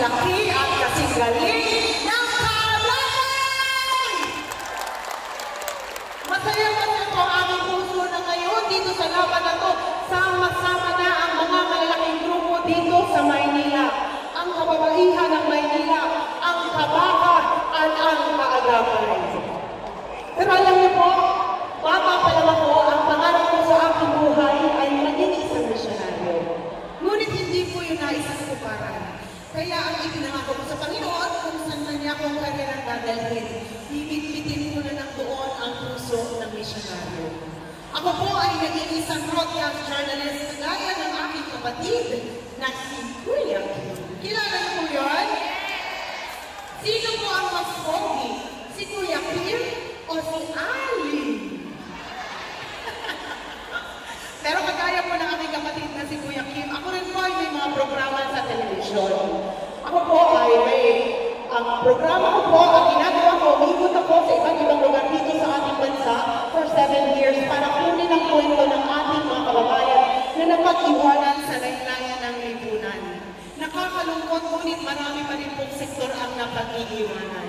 laki at kasing galing ng kalaban! Masaya po ang aming puso na ngayon dito sa laban na to. Sama-sama na ang mga malalaking grupo dito sa Maynila. Ang kababaihan ng Maynila, ang kabaka at ang kaagapay. Pero alam niyo po, bata pa lang ako, ang pangarap ko sa aking buhay ay maging isang misyonaryo. Ngunit hindi po yun naisang kuparan. Kaya ang ipinangako ko sa Panginoon kung saan man niya akong karerang dadalhin, bibit-bitin ko na lang doon ang puso ng misyonaryo. Ako po ay naging isang broadcast journalist gaya ng aking kapatid na si Kuya Kim. Kilala niyo po yun? Sino po ang mas pogi? Si Kuya Kim o si Ali? Pero kagaya po ng aming kapatid na si Kuya Kim, ako rin po ay may mga programa sa telebisyon. Ako po ay may ang programa ko po, ang ginagawa ko, umikot ako sa ibang lugar dito sa ating bansa for 7 years para kunin ang kwento ng ating mga kababayan na napag-iwanan sa laylayan ng lipunan. Nakakalungkot, ngunit marami pa rin pong sektor ang napag-iwanan.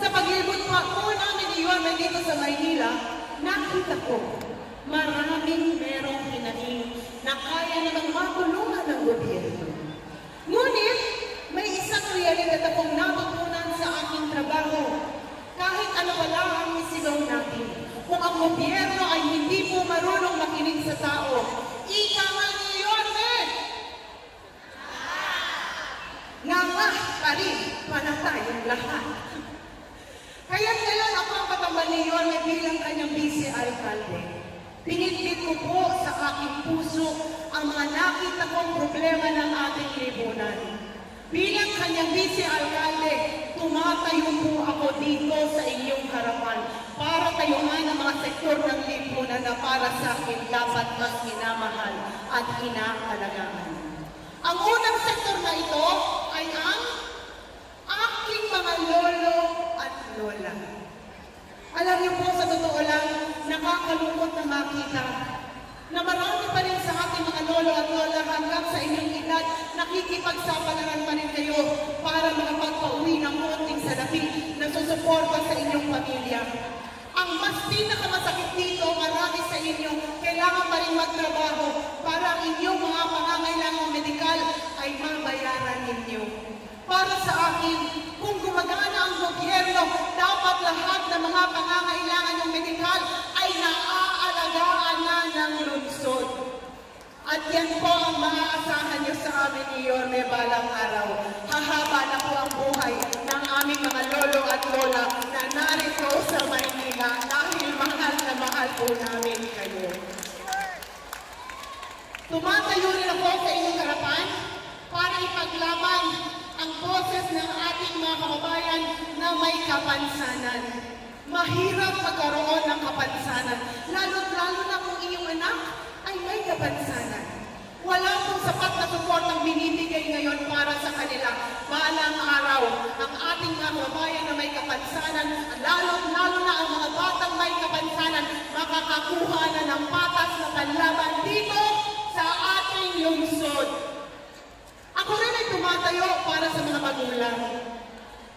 Sa pag-ilbot po namin iwanan dito sa Maynila, nakita ko maraming merong hinaing na kaya namang matulungan ng gobyerno. Ngunit, may isang realidad akong natutunan sa aking trabaho. Kahit ano wala ang isigaw natin, kung ang gobyerno ay hindi po marunong makinig sa tao, ika nga niyon, nga pa rin, panatayong lahat. Kaya kailan ako ang katambal ni Yorme bilang kanyang vice-alcalde. Pinitbit ko po sa aking puso ang mga nakita kong problema ng ating lipunan. Bilang kanyang vice-alcalde, tumatayo po ako dito sa inyong harapan para tayuan ang mga sektor ng lipunan na para sa akin dapat mas minamahal at inaalagaan. Ang unang sektor na ito ay ang aking mga lolo at lola. Alam niyo po, sa totoo lang, nakakalungkot na makita na marami pa rin sa ating mga lolo at lola hanggang sa inyong edad, nakikipagsapalaran pa rin kayo para makapagpauwi ng konting salapi na susuporta sa inyong pamilya. Ang mas pinakamasakit dito, marami sa inyo, kailangan pa rin magtrabaho para ang inyong mga pangangailangang medikal ay mabayaran ninyo. Para sa akin, kung gumagana ang gobyerno, dapat lahat ng mga pangangailangan ng medikal ay naaalagaan na ng lungsod. At yan po ang maaasahan niyo sa amin ni Yorme balang araw. Hahaba na po ang buhay ng aming mga lolo at lola na narito sa Maynila dahil mahal na mahal po namin kayo. Tumatayo rin ako sa inyong harapan para ipaglaban ang boses ng ating mga kababayan na may kapansanan. Mahirap magkaroon ng kapansanan, lalo na kung iyong anak ay may kapansanan. Wala pong sapat na support ang binibigay ngayon para sa kanila. Balang araw, ang ating mga kababayan na may kapansanan, lalo na ang mga batang may kapansanan, makakakuha na ng patas na panlaban dito sa ating lungsod. Ako rin ay tumatayo para sa mga magulang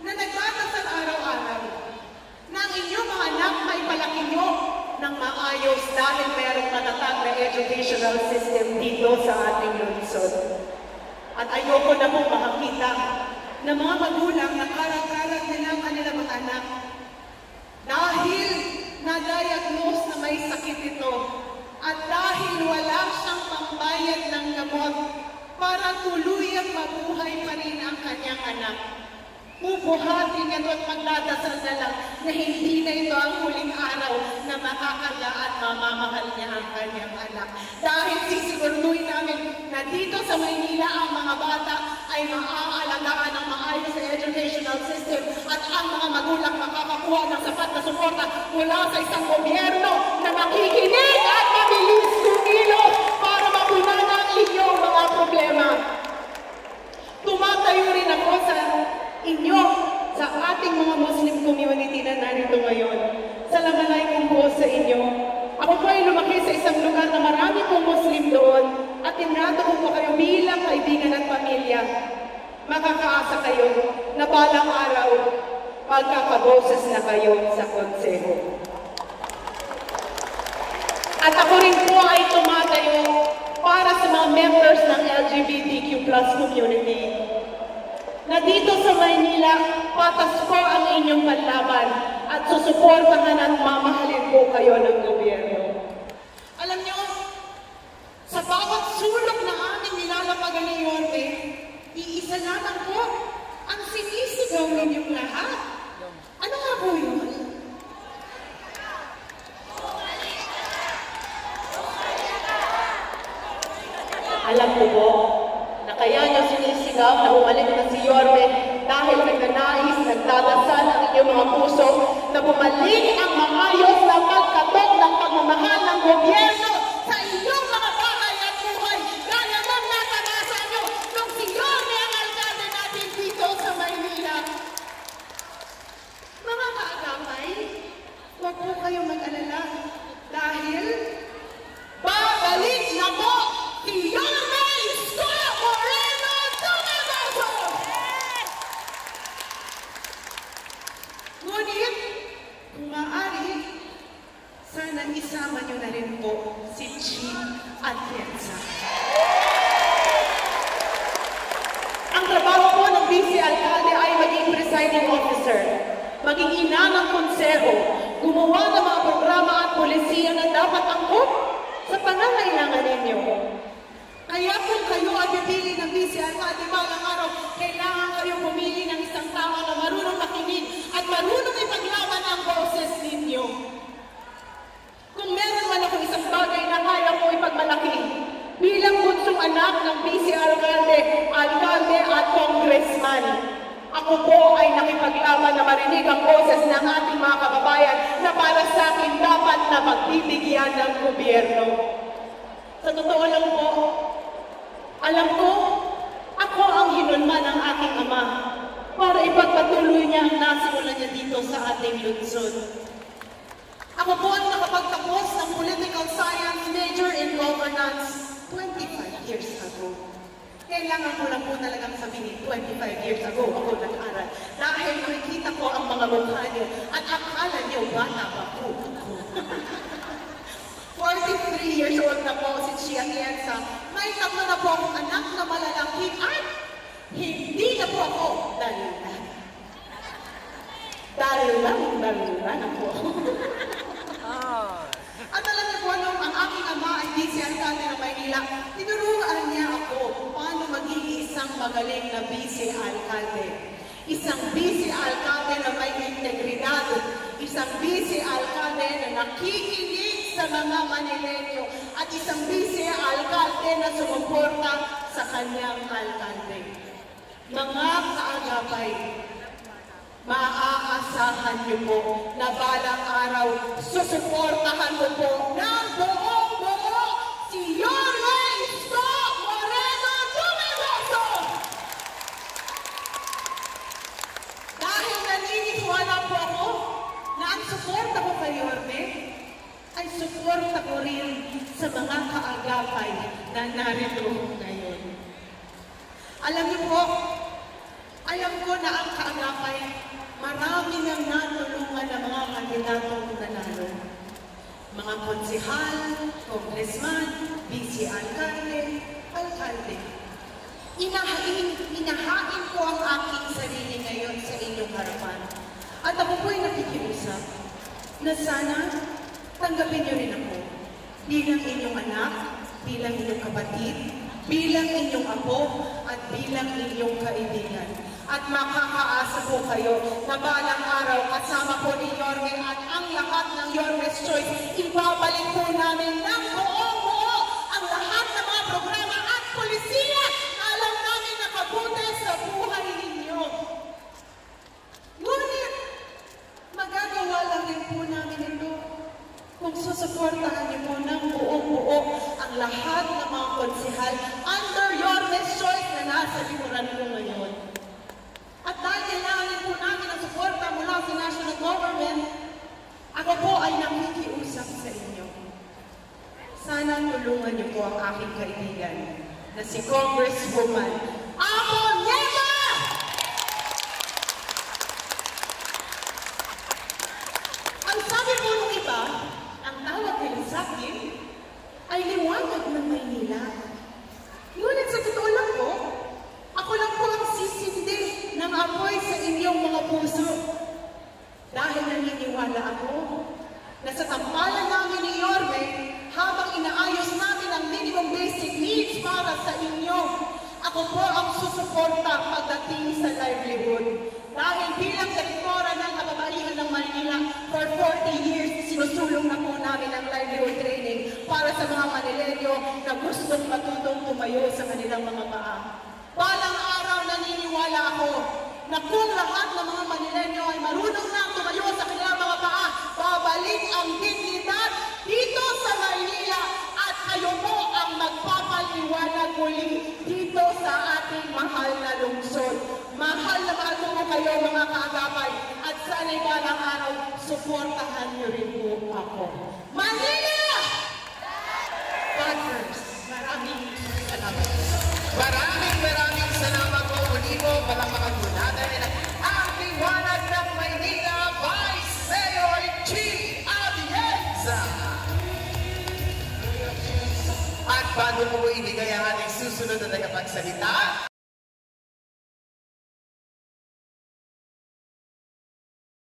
na nagdadasal araw-araw na ang inyong mga anak may palaki nyo ng maayos dahil mayroong matatag na educational system dito sa ating lungsod. At ayoko na pong makakita na mga magulang na karag-karag nila ang kanilang mga anak dahil na-diagnose na may sakit ito at dahil wala siyang pambayad ng gamot para tuluyang mabuhay pa rin ang kanyang anak. Bubuhatin ito at magdadasal na lang na hindi na ito ang huling araw na makakala at mamamahal niya ang kanyang anak. Dahil sisiguraduhin namin na dito sa Maynila ang mga bata ay maaalagaan ng maayos sa educational system at ang mga magulang makakakuha ng sapat na suporta mula sa isang gobyerno na makikinig at mabilis kumilos para mapunan ang inyong mga problema. Tumatayo rin ako sa inyo, sa ating mga Muslim community na narito ngayon. Salamalay kong po sa inyo. Ako po ay lumaki sa isang lugar na marami pong Muslim doon at tinrato ko po kayo bilang kaibigan at pamilya. makakaasa kayo na balang araw, magkakaboses na kayo sa konseho. At ako rin po ay tumatayo para sa mga members ng LGBTQ+ community na dito sa Maynila, patas po ang inyong panlaban at susuportahan at mamahalin po kayo ng gobyerno. Alam niyo, sa bawat sulok na aming nilalapagan ni Yorme, iisa lamang po ang sinisigaw ninyong lahat. Ano nga po yun? Alam ko po na kaya niyo sinisigaw na bumalik na si Yorme dahil nagnanais, nagdadasal ang inyong mga puso na bumalik ang maayos na pagkatok ng pagmamahal ng gobyerno Sa inyong mga bagay at buhay, gaya ng nakarasa nyo nung si Yorme ang alkalde natin dito sa Maynila. Mga kaagapay, huwag po kayong mag-alala dahil babalik na po si Yorme Isko Moreno Dumagoso! Ngunit, kung maaari, sana isama niyo na rin po si Chief Atienza. Ang trabaho po ng Vice Alcalde ay maging presiding officer, maging ina ng konseho, gumawa ng mga programa at polisiya na dapat angkop sa pangangailangan ninyo. Kaya kung kayo ay pipili ng Vice Alcalde balang araw, kailangan kayo pumili ng isang tao na marunong makinig at marunong ipaglaban ang boses ninyo. Kung meron man ako isang bagay na kaya ko ipagmalaki, bilang bunsong anak ng Vice Alcalde, Alcalde at Congressman, ako po ay nakipaglaban na marinig ang boses ng ating mga kababayan na para sa akin dapat na pagbibigyan ng gobyerno. Sa totoo lang po, alam ko, ako ang hinunman ng aking ama para ipagpatuloy niya ang nasimulan niya dito sa ating lungsod. Ako po ang nakapagtapos ng Political Science major in Governance 25 years ago. Kailangan ko lang po talagang sabihin, 25 years ago ako nag-aral. Dahil nakikita ko ang mga mukha niyo at akala niyo bata pa po ako. 43 years old na po si Chia Atienza. May tatlo na po akong anak na malalaki at hindi na po ako dalilan. Dalilan na po ako. At alam niyo po, nung ang aking ama ay Vice Alcalde ng Maynila, tinuruan niya ako kung paano maging isang magaling na Vice Alcalde. Isang Vice Alcalde na may integridad, isang Vice Alcalde na nakikinig sa mga Manileño, at isang Vice Alcalde na sumuporta sa kanyang alkalde. Mga kaagapay, maaasahan niyo po na balang araw susuportahan ko po ng buong-buo si Yorme Isko Moreno Dumagoso! Dahil naniniwala po ako na ang suporta ko kay Yorme ay suporta ko rin sa mga kaagapay na narito ngayon. Alam niyo po, alam ko na ang kaagapay, marami nang natulungan ng mga kandidatong nanalo. Mga konsehal, congressman, vice alcalde, alcalde. Inahain ko ang aking sarili ngayon sa inyong harapan. At ako po'y nakikiusap na sana tanggapin niyo rin ako bilang inyong anak, bilang inyong kapatid, bilang inyong apo, at bilang inyong kaibigan. At makakaasa po kayo na balang araw kasama po ni Yorme at ang lahat ng Yorme's Choice, ibabalik po namin ng buong-buo ang lahat ng mga programa at polisiya na alam namin nakabuti sa buhay ninyo. Ngunit, magagawa lang rin po namin ito kung susuportahan niyo po ng buong-buo ang lahat ng mga konsehal under Yorme's Choice na nasa likuran po ngayon. At dahil kailangan po namin ang suporta mula sa national government, ako po ay nakikiusap sa inyo. Sana tulungan niyo po ang aking kaibigan na si Congresswoman Apple Nieves! naniniwala ako na sa tampalan namin ni Yorme, habang inaayos namin ang minimum basic needs para sa inyo, ako po ang susuporta pagdating sa livelihood. Dahil bilang direktora ng kababaihan ng Manila, for 40 years, sinusulong na po namin ang livelihood training para sa mga Manilenyo na gustong matutong tumayo sa kanilang mga paa. Balang araw, naniniwala ako na kung lahat ng mga Manilenyo ay marunong na tumayo sa kanilang mga paa, babalik ang dignidad dito sa Maynila at kayo po ang magpapaliwanag muli dito sa ating mahal na lungsod. Mahal na mahal ko po kayo mga kaagapay at sana'y balang araw, suportahan niyo rin po ako. Manila! God first. Maraming salamat. Maraming salamat po. Muli po, palakpakan po natin ang liwanag ng Maynila, Vice Mayor Chi Atienza. At bago po ibigay ang ating susunod na tagapagsalita,